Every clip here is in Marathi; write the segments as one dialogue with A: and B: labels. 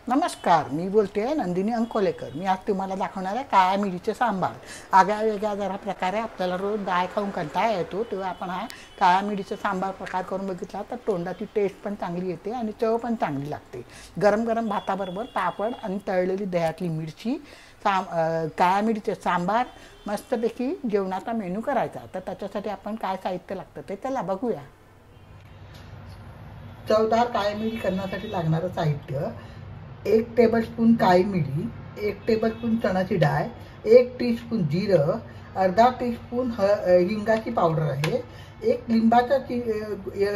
A: नमस्कार, मी बोलते नंदिनी अंकोलेकर। मी आज तुम्हाला दाखवणार आहे काळ्या मिरीचे सांबार। आगळ्या वेगळ्या जरा प्रकारे आपल्याला रोज डाळ खाऊन कंटाळा येतो, तेव्हा आपण हा काळ्या मिरीचा सांबार प्रकार करून बघितला तर तोंडाची टेस्ट पण चांगली येते आणि चव पण चांगली लागते। गरम गरम भाताबरोबर पापड आणि तळलेली दह्यातली मिरची काळ्या मिरीचे सांबार मस्तपैकी जेवणाचा मेनू करायचा। तर त्याच्यासाठी आपण काय साहित्य लागतं ते त्याला बघूया। चवदार काळी मिरी करण्यासाठी लागणारं साहित्य: 1 टेबलस्पून काळी मिरी, 1 टेबलस्पून चण्याची डाळ, 1 टीस्पून जिरं, अर्धा टीस्पून हिंगाची पावडर आहे, 1 लिंबाचा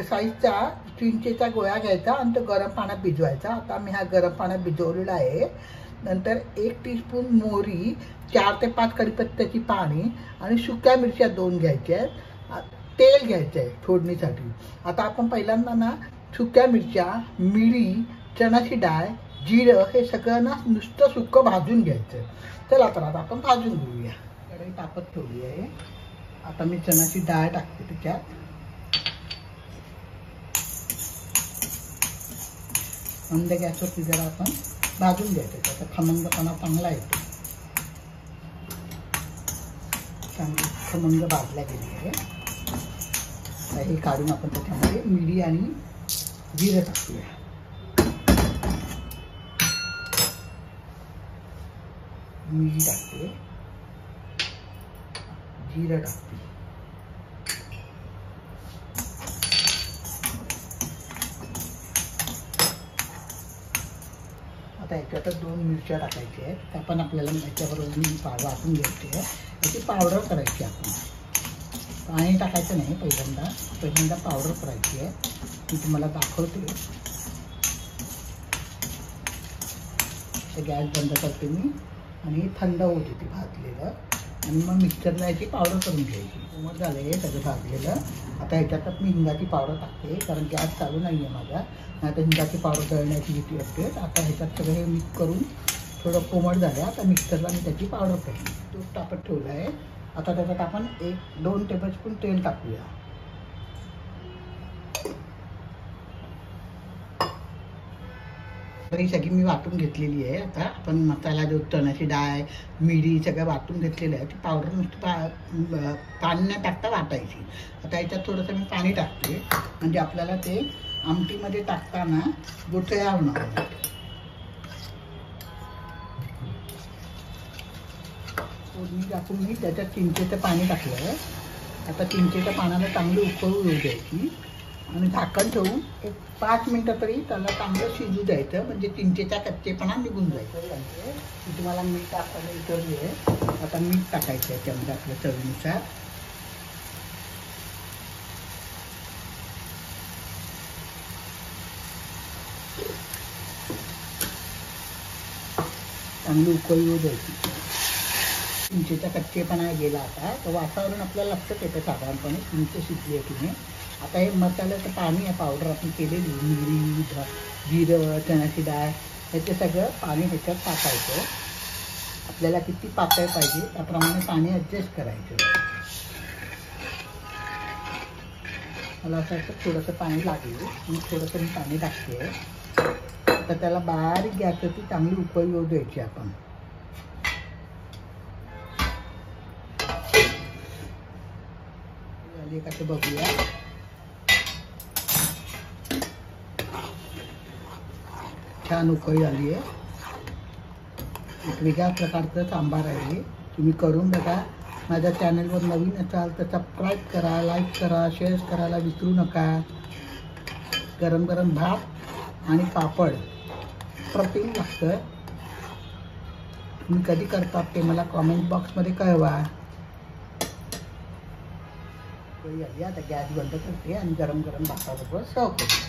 A: साईजचा चिंचेचा गोळा घ्यायचा आणि तो गरम पाण्यात भिजवायचा। आता मी हा गरम पाण्यात भिजवलेला आहे। नंतर 1 टीस्पून मोहरी, 4 ते 5 कढीपत्त्याची पाने आणि सुक्या मिरच्या 2 घ्यायच्या आहेत। तेल घ्यायचं आहे फोडणीसाठी। आता आपण पहिल्यांदा ना सुक्या मिरच्या, मिरी, चण्याची डाळ, जिरं हे सगळं ना नुसतं सुक्कं भाजून घ्यायचं। चला तर आता आपण भाजून घेऊया। कढई तापत ठेवली आहे। आता मी चण्याची डाळ टाकते त्याच्यात। मंद गॅसवरती जरा आपण भाजून घ्यायचं, त्याचा खमंगपणा चांगला येतो। चांगली खमंग भाजल्या गेली आहे। हे काढून आपण त्याच्यामध्ये मिरी आणि जिरं टाकूया। मिरी टाकते, जिरं टाकते, आता याच्यात 2 मिरच्या टाकायच्या आहेत। त्या पण आपल्याला याच्याबरोबर वाटून घ्यायची आहे। याची पावडर करायची आपण। पाणी टाकायचं नाही, पहिल्यांदा पावडर करायची आहे। मी तुम्हाला दाखवते। गॅस बंद करते मी आणि थंड होते ते भाजलेलं आणि मग मिक्सरला याची पावडर करून घ्यायची। कोमट झालं आहे सगळं भाजलेलं। आता ह्याच्यात मी हिंगाची पावडर टाकते, कारण गॅस चालू नाही आहे माझा, नाही तर हिंगाची पावडर तळण्याची भीती असते। आता ह्याच्यात सगळं हे मिक्स करून थोडं कोमट झालं। आता मिक्सरला मी त्याची पावडर करते। तूप तापत ठेवलं आहे। आता त्याच्यात आपण 1-2 टेबलस्पून तेल टाकूया। ही सगळी मी वाटून घेतलेली आहे। आता आपण मसाला जो चण्याची डाळ, मिरी सगळं वाटून घेतलेलं आहे। ती पावडर नुसती पाणी न टाकता वाटायची। आता याच्यात थोडंसं मी पाणी टाकते, म्हणजे आपल्याला ते आमटीमध्ये टाकताना गुठळ्या होणार नाही। फोडणी टाकून मी त्याच्यात चिंचेचं पाणी टाकलं आहे। आता चिंचेच्या पाण्याला चांगली उकळू येऊ द्यायची आणि झाकण ठेवून 5 मिनिटं तरी त्याला चांगलं शिजू द्यायचं, म्हणजे चिंचेचा कच्चेपणा निघून जायचं। मी तुम्हाला मीठ टाकायला विसरली आहे। आता मीठ टाकायचं आहे त्यामध्ये आपल्या चवीनुसार। चांगली उकळी येऊ द्यायची। चिंचेचा कच्चेपणा गेला आता, तर वातावरण आपल्याला लक्षात येतं साधारणपणे चिंच शिजली आहे की नाही। आता हे मसाल्याचं पाणी आहे, पावडर आपण केलेली मिरी, जिरं, चण्याची डाळ, ह्याचं सगळं पाणी ह्याच्यात टाकायचं। आपल्याला किती पातळ पाहिजे त्याप्रमाणे पाणी ॲडजस्ट करायचं। मला असं वाटतं थोडंसं पाणी लागेल, मी थोडंसं मी पाणी टाकते। आता त्याला बारीक गॅसवरती चांगली उकळी येऊ द्यायची आपण। कसं बघूया। छान उकळी आली आहे। एक वेगळ्या प्रकारचं सांबार आहे, तुम्ही करून बघा। माझ्या चॅनलवर नवीन असाल तर सबस्क्राईब करा, लाईक करा, शेअर करायला विसरू नका। गरम गरम भात आणि पापड अप्रतिम लागतं। तुम्ही कधी करतात ते मला कॉमेंट बॉक्समध्ये कळवा। आता गॅस बंद करते आणि गरम गरम भाताबरोबर सर्व करते।